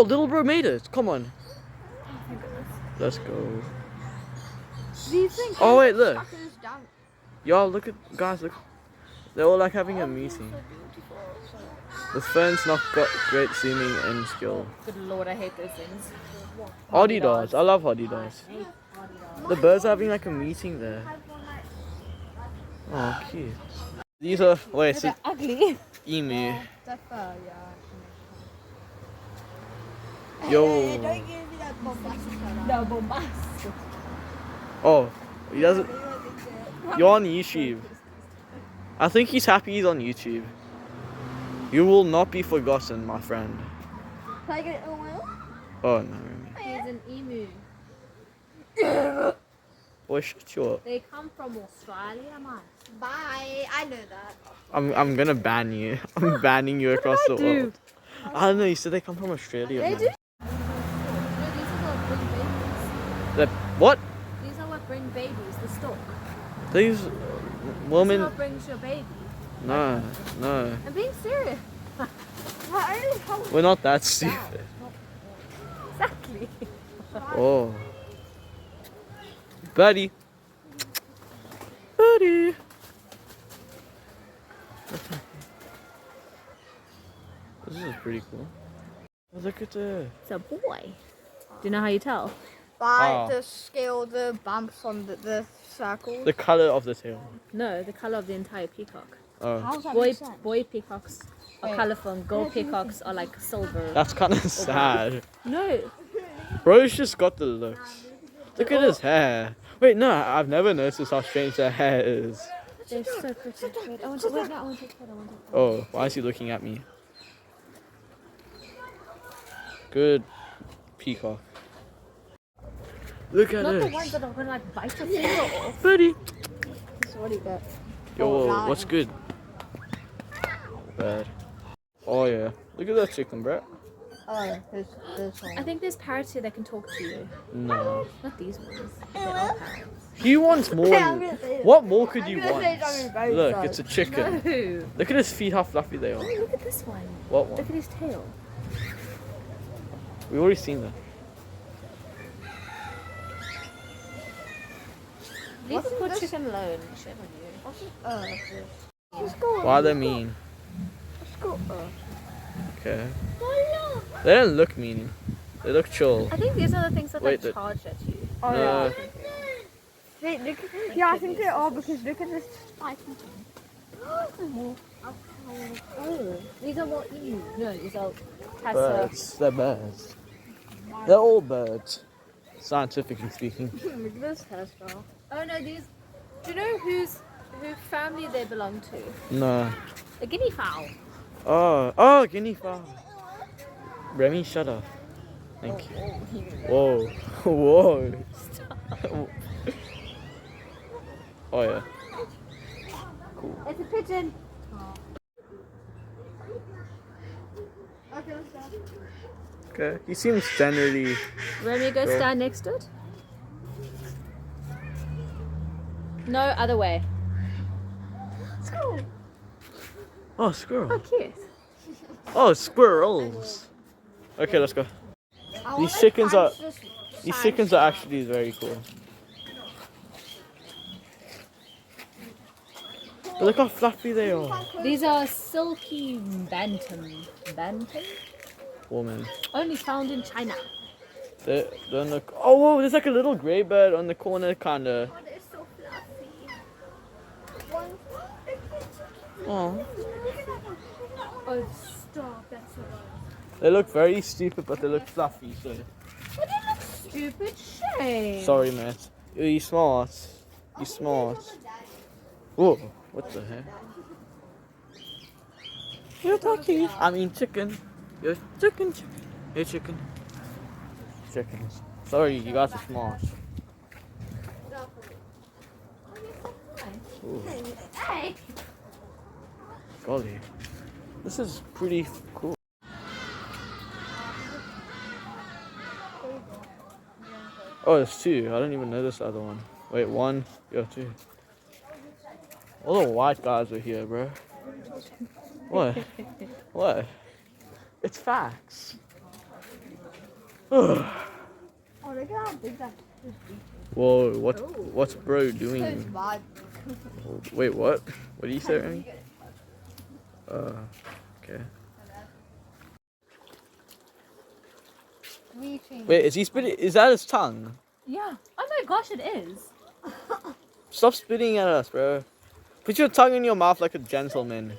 Oh, little bro made it. Come on. Let's go. Oh wait, look. Y'all, look at guys. Look. They're all like having a meeting. The ferns not got great seeming and skill. Good lord, I hate those things. Adidas. I love Adidas. The birds are having like a meeting there. Oh, cute. These are wait, so Ugly. emu. Yo. Don't give me that bombastic colour. No, bombastic. Oh, he doesn't. You're on YouTube. I think he's happy he's on YouTube. You will not be forgotten, my friend. Can I get it all well? Oh no, Remy. He's an emu. Boy, shut you up. They come from Australia, man. Bye. I know that. I'm gonna ban you. I'm banning you across the world. I don't know. You said they come from Australia. They man. do. No, these are what bring babies. The what? These are what bring babies. The stalk. These This is women? what brings your baby. No, no. I'm being serious. We're not that stupid. Exactly. Oh, buddy, buddy. This is pretty cool. Oh, look at this. It's a boy. Do you know how you tell? By the scale, the bumps on the circles. The color of the tail. No, the color of the entire peacock. Oh, Boy peacocks are colorful and girl peacocks are like silver. that's kind of sad. No, Bro's just got the looks. Look at his hair. Wait, no, I've never noticed how strange their hair is. they're so pretty. Wait, I want to wait, no, I want to take it. I want to. Oh, why is he looking at me? Good peacock. Look at Not the it. ones that are gonna like bite your finger off. Buddy. So what do you get? Yo, what's good? Bad. Oh yeah. Look at that chicken, bro. Oh, this one. I think there's parrots here that can talk to you. No. Not these ones. They are parrots. He wants more. I'm gonna say it. What more could you I'm gonna want? say something very Look, sad. it's a chicken. No. Look at his feet, how fluffy they are. Oh, look at this one. What Look one? at his tail. We've already seen that. Leave the Wasn't poor this- chicken alone. Shame on you. Let's go. Why are they mean? Let's go. Okay. They don't look mean. They look chill. I think these are the things that Wait, like charge at you. Oh, No. Wait, look at, yeah, I think they are because look at this spike. Oh, these are more emu. No, these are Tessa. Birds. They're birds. They're all birds. Scientifically speaking. Look at this hairstyle. Oh no, these. Do you know who family they belong to? No. A guinea fowl. Oh, guinea fowl. Remy, shut up. Thank you. Whoa. Whoa. Oh yeah. Cool. It's a pigeon. Okay, let's go. Okay. He seems generally. Remy, go Go. stand next to it. No, other way. Oh, squirrel. Cute. Oh, squirrels. Okay, let's go. These chickens are. These chickens are actually very cool. But look how fluffy they are. These are silky bantam. Bantam? Woman. Only found in China. They don't look. Oh, whoa, there's like a little grey bird on the corner, kinda. They're so fluffy. Oh. Oh, stop. That's so They look very stupid, but they look fluffy, so. stupid. Shame. Sorry, mate. You smart. You smart. Whoa, what the heck? You're turkey. I mean chicken. You're chicken. Hey chicken. Chickens. Sorry, you guys are smart. Ooh. Hey. Golly. This is pretty cool. Oh, there's two. I don't even know this other one. Wait, one. Yeah, two. All the white guys are here, bro. What? What? It's facts. Oh, look at how big that is. Whoa, what's bro It's doing? bad. Wait, what? What did you say, Remy? Okay. Reaching. Wait, is he spitting? Is that his tongue? Yeah. Oh my gosh, it is. Stop spitting at us, bro. Put your tongue in your mouth like a gentleman.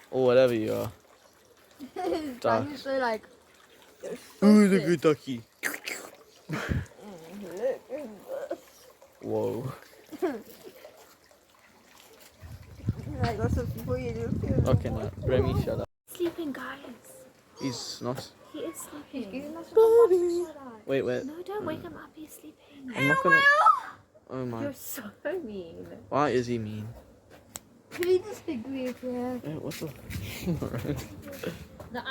Or whatever you are. His Duck. tongue is so like. Ooh, the good ducky. Whoa. Like, what's up before you do? Okay, now, Remy, shut up. Sleeping, guys. He's not. He is He's sleeping. giving us a Wait, wait. No, don't wake him up. He's sleeping. I'm not gonna. Oh my. You're so mean. Why is he mean? Can you just agree with you? Eh, what the? No,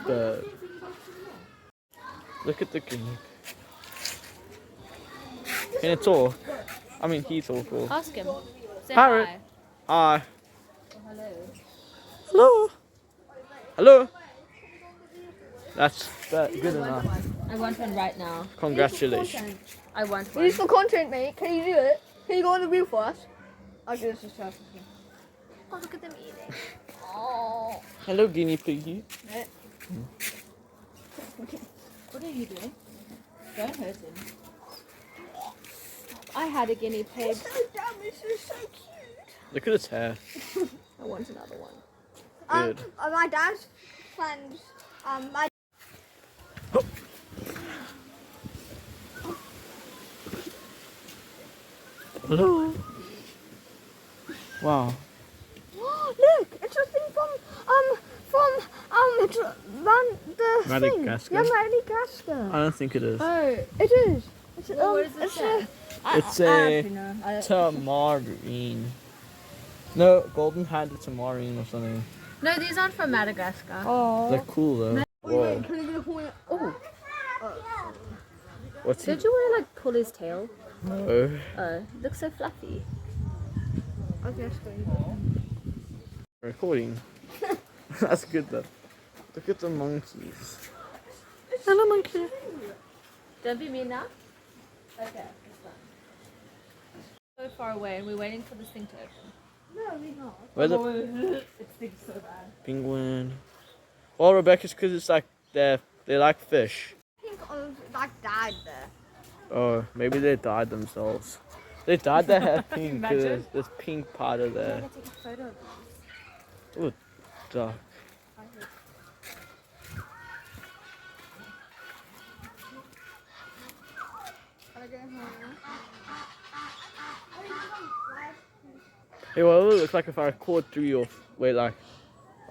The. Look at the green. Can it talk? I mean, he's awful. Ask him. Say Parrot. hi. Hi. Hello. Hello. Hello. That's good enough. I want one right now. Congratulations. I want We one. need some content, mate. Can you do it? Can you go on the wheel for us? I'll do this yourself. Oh, look at them eating. Oh. Hello, guinea piggy. What are you doing? Don't hurt him. I had a guinea pig. So dumb. It's just so cute. Look at his hair. I want another one. Good. My dad's friends. My Hello. Wow. look, it's a thing it's the Madagascar? thing. Yeah, Madagascar. I don't think it is. Oh, it is. It's, Well, what does it it's say? It's a tamarine. No, golden had a tamarine or something. No, these aren't from Madagascar. Oh. They're cool though. Whoa. Can I get a point? Oh. What's he? Did you want to like pull his tail? Oh. Oh, looks so fluffy. Okay, Recording. That's good though. Look at the monkeys. Hello, monkey. Don't be mean now. Okay, that's fine. So far away, and we're waiting for this thing to open. No, we're not. Where's the It stinks so bad. penguin? Well, Rebecca's because it's like they like fish. I think like died there. Or maybe they dyed themselves. They dyed their hair pink because Imagine. there's pink powder there. Take a photo of this. Ooh, duck. Hey, what would it look like if I record through your... Wait, like...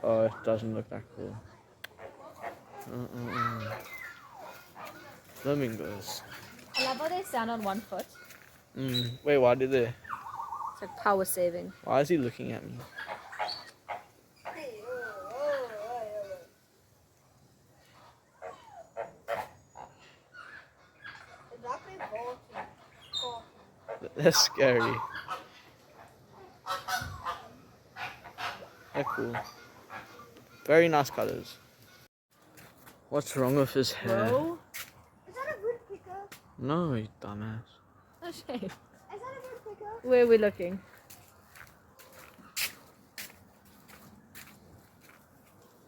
Oh, it doesn't look that cool. Flamingos. I love how they stand on one foot. Wait, why did they... It's like power saving. Why is he looking at me? That's scary. They're cool. Very nice colors. What's wrong with his hair? Bro? Is that a wood picker? No, you dumbass. No shame. Is that a wood picker? Where are we looking?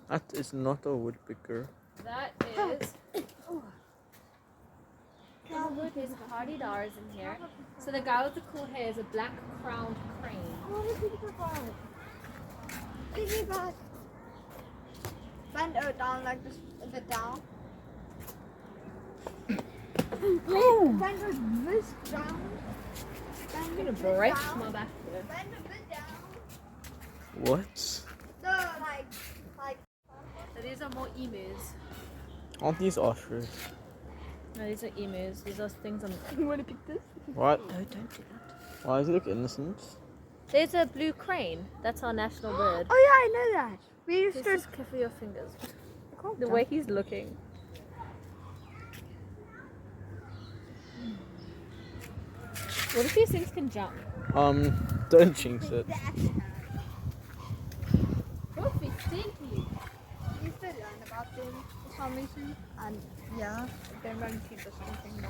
That is not a woodpecker. That is. There's hardy dars in here. So the guy with the cool hair is a black crowned crane. I want to pick it up. Give me back. Bend it down like this, a bit down. Bend it this down. Bend I'm gonna it break down. my back here. Bend a bit down. What? So like. So these are more emus. Aren't these ostrich? No, these are emus. These are things on. You want to pick this? What? No, don't do that. Why does he look innocent? There's a blue crane. That's our national bird. Oh yeah, I know that. We used to. Just careful your fingers. The way he's looking. What if these things can jump? Don't jinx it. Oh, we stinky. gym for some reason, and yeah, then run keep or something.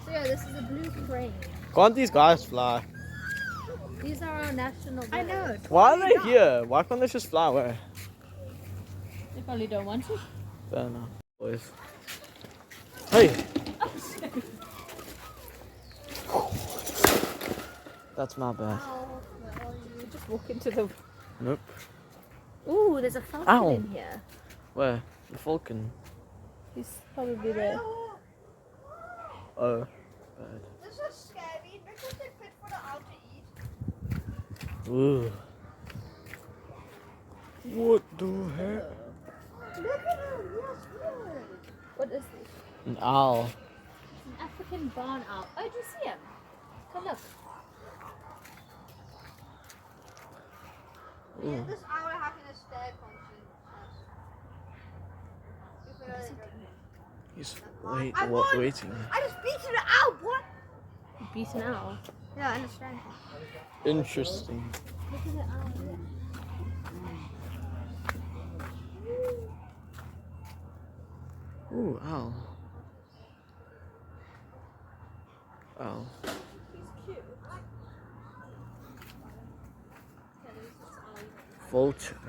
So yeah, this is a blue crane. Can't these guys fly? These are our national birds. I know. Why are they here? Why can't they just fly away? They probably don't want to. Fair enough, boys. Hey! That's my bad. You just walk into the. Nope. Ooh, there's a falcon Ow. in here. Where? The falcon. He's probably there. Oh. Bad. This is scary because they fit for the owl to eat. Ooh. What the heck? Look at him, yes, good. What is this? An owl. An African barn owl. Oh, do you see him? Come look. Yeah, this owl having a stare conscience. He's won. waiting. I just beat the owl, what? You beat an owl. Yeah, I understand. Interesting. Look at the owl. Ooh, owl. Owl. Vulture.